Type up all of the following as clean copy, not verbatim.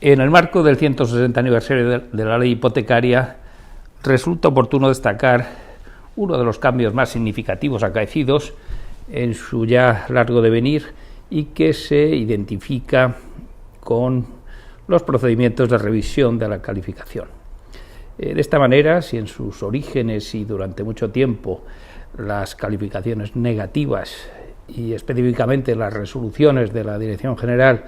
En el marco del 160 aniversario de la ley hipotecaria, resulta oportuno destacar uno de los cambios más significativos acaecidos en su ya largo devenir y que se identifica con los procedimientos de revisión de la calificación. De esta manera, si en sus orígenes y durante mucho tiempo las calificaciones negativas y específicamente las resoluciones de la Dirección General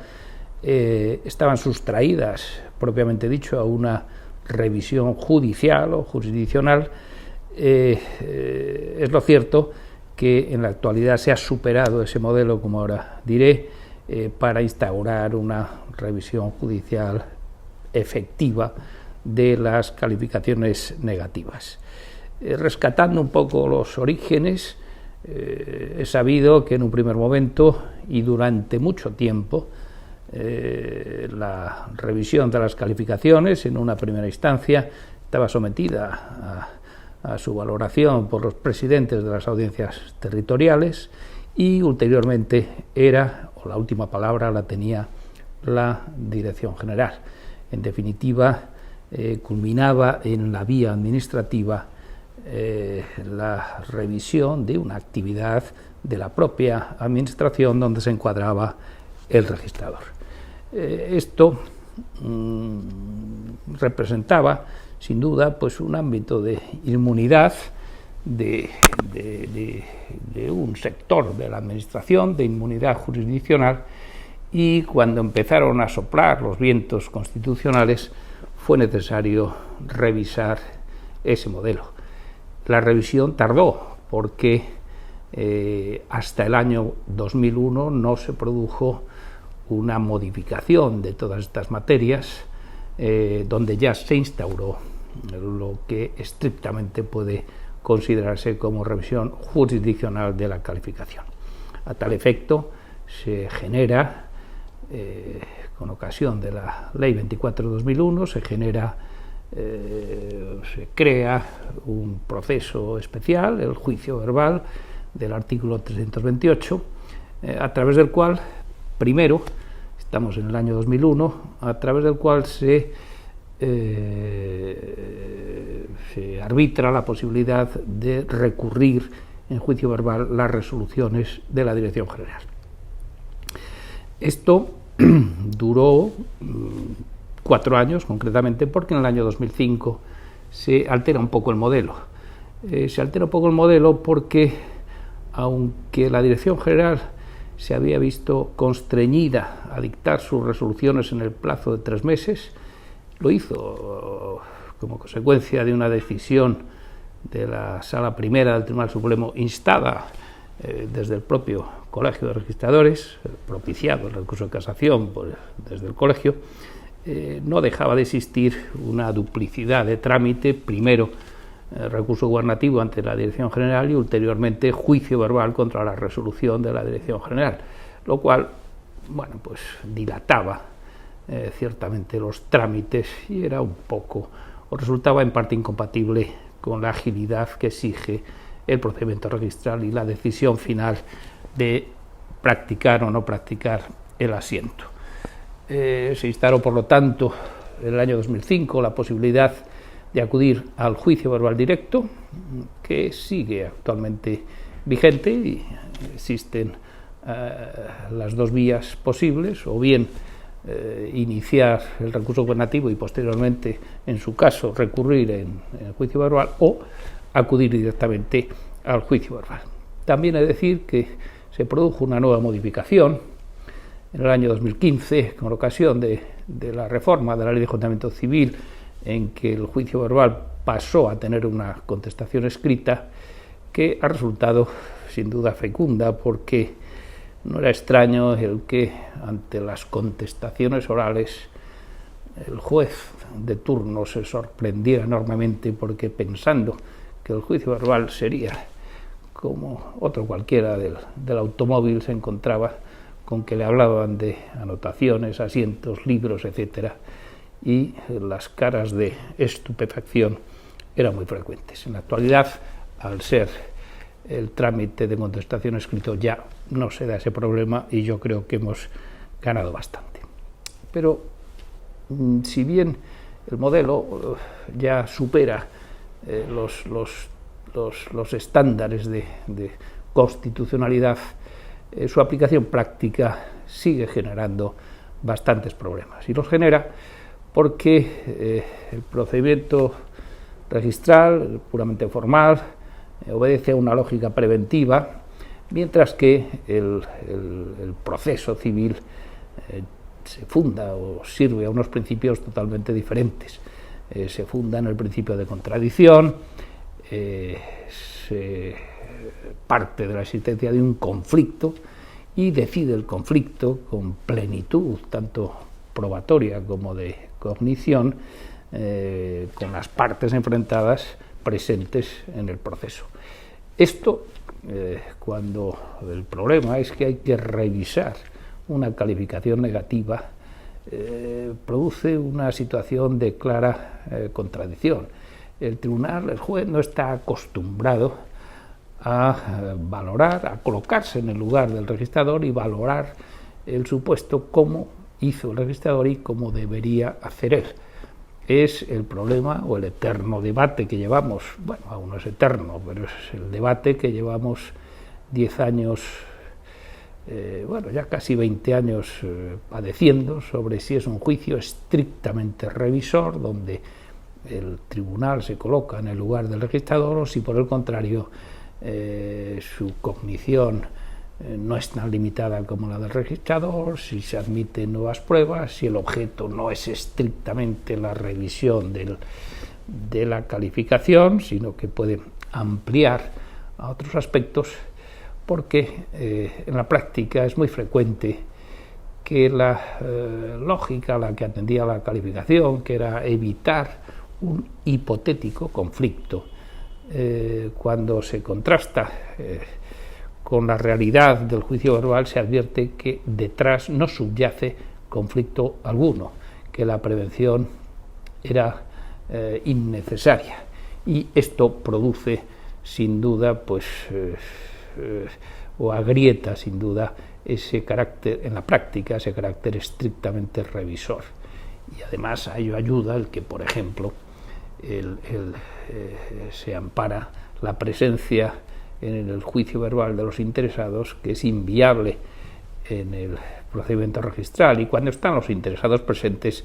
estaban sustraídas, propiamente dicho, a una revisión judicial o jurisdiccional, es lo cierto que en la actualidad se ha superado ese modelo, como ahora diré, para instaurar una revisión judicial efectiva de las calificaciones negativas. Rescatando un poco los orígenes, he sabido que en un primer momento y durante mucho tiempo la revisión de las calificaciones en una primera instancia estaba sometida a su valoración por los presidentes de las audiencias territoriales y ulteriormente la última palabra la tenía la Dirección General. En definitiva, culminaba en la vía administrativa la revisión de una actividad de la propia administración donde se encuadraba el registrador. Esto representaba, sin duda, pues un ámbito de inmunidad de un sector de la administración, de inmunidad jurisdiccional, y cuando empezaron a soplar los vientos constitucionales fue necesario revisar ese modelo. La revisión tardó porque hasta el año 2001 no se produjo una modificación de todas estas materias, donde ya se instauró lo que estrictamente puede considerarse como revisión jurisdiccional de la calificación. A tal efecto, se genera, con ocasión de la Ley 24/2001, se crea un proceso especial, el juicio verbal del artículo 328, a través del cual, primero, estamos en el año 2001, a través del cual se arbitra la posibilidad de recurrir en juicio verbal las resoluciones de la Dirección General. Esto duró 4 años, concretamente, porque en el año 2005 se altera un poco el modelo. Se altera un poco el modelo porque, aunque la Dirección General se había visto constreñida a dictar sus resoluciones en el plazo de 3 meses, lo hizo como consecuencia de una decisión de la Sala Primera del Tribunal Supremo instada desde el propio Colegio de Registradores, propiciado el recurso de casación desde el Colegio. No dejaba de existir una duplicidad de trámite, primero recurso gubernativo ante la Dirección General y ulteriormente juicio verbal contra la resolución de la Dirección General, lo cual, bueno, pues dilataba ciertamente los trámites y era un poco, o resultaba en parte incompatible con la agilidad que exige el procedimiento registral y la decisión final de practicar o no practicar el asiento. Se instauró, por lo tanto, en el año 2005 la posibilidad de acudir al juicio verbal directo, que sigue actualmente vigente y existen las dos vías posibles, o bien iniciar el recurso gubernativo y posteriormente, en su caso, recurrir en el juicio verbal o acudir directamente al juicio verbal. También he de decir que se produjo una nueva modificación en el año 2015, con ocasión de la reforma de la Ley de Enjuiciamiento Civil, en que el juicio verbal pasó a tener una contestación escrita, que ha resultado sin duda fecunda, porque no era extraño el que ante las contestaciones orales el juez de turno se sorprendiera enormemente, porque pensando que el juicio verbal sería como otro cualquiera del automóvil, se encontraba con que le hablaban de anotaciones, asientos, libros, etcétera, y las caras de estupefacción eran muy frecuentes. En la actualidad, al ser el trámite de contestación escrito, ya no se da ese problema y yo creo que hemos ganado bastante. Pero si bien el modelo ya supera los estándares de constitucionalidad, su aplicación práctica sigue generando bastantes problemas. Y los genera porque el procedimiento registral, puramente formal, obedece a una lógica preventiva, mientras que el proceso civil se funda o sirve a unos principios totalmente diferentes. Se funda en el principio de contradicción, se parte de la existencia de un conflicto y decide el conflicto con plenitud, tanto probatoria como de cognición, con las partes enfrentadas presentes en el proceso. Esto, cuando el problema es que hay que revisar una calificación negativa, produce una situación de clara contradicción. El tribunal, el juez, no está acostumbrado a valorar, a colocarse en el lugar del registrador y valorar el supuesto cómo hizo el registrador y cómo debería hacer él. Es el problema o el eterno debate que llevamos, bueno, aún no es eterno, pero es el debate que llevamos 10 años, bueno, ya casi 20 años padeciendo sobre si es un juicio estrictamente revisor, donde el tribunal se coloca en el lugar del registrador, o si por el contrario su cognición no es tan limitada como la del registrador, si se admiten nuevas pruebas, si el objeto no es estrictamente la revisión de la calificación, sino que puede ampliar a otros aspectos, porque en la práctica es muy frecuente que la lógica a la que atendía la calificación, que era evitar un hipotético conflicto, cuando se contrasta con la realidad del juicio verbal, se advierte que detrás no subyace conflicto alguno, que la prevención era innecesaria, y esto produce sin duda o agrieta sin duda ese carácter en la práctica, ese carácter estrictamente revisor. Y además a ello ayuda el que, por ejemplo, se ampara la presencia en el juicio verbal de los interesados, que es inviable en el procedimiento registral, y cuando están los interesados presentes,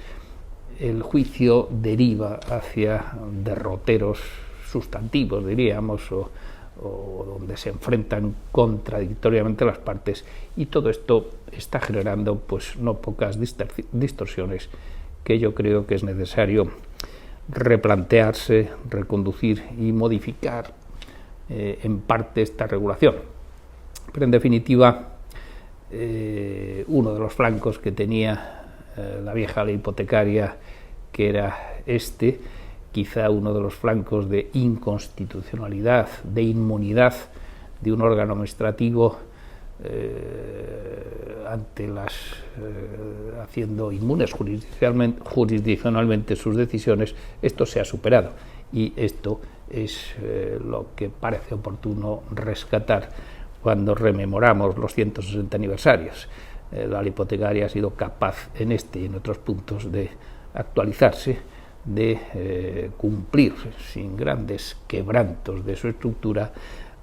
el juicio deriva hacia derroteros sustantivos, diríamos, o donde se enfrentan contradictoriamente las partes, y todo esto está generando no pocas distorsiones que yo creo que es necesario replantearse, reconducir y modificar en parte esta regulación. Pero en definitiva, uno de los flancos que tenía la vieja ley hipotecaria, que era quizá uno de los flancos de inconstitucionalidad, de inmunidad de un órgano administrativo haciendo inmunes jurisdiccionalmente sus decisiones. Esto se ha superado, y esto es lo que parece oportuno rescatar cuando rememoramos los 160 aniversarios. La ley hipotecaria ha sido capaz en y en otros puntos de actualizarse, de cumplir sin grandes quebrantos de su estructura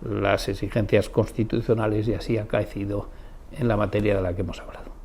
las exigencias constitucionales, y así ha acaecido en la materia de la que hemos hablado.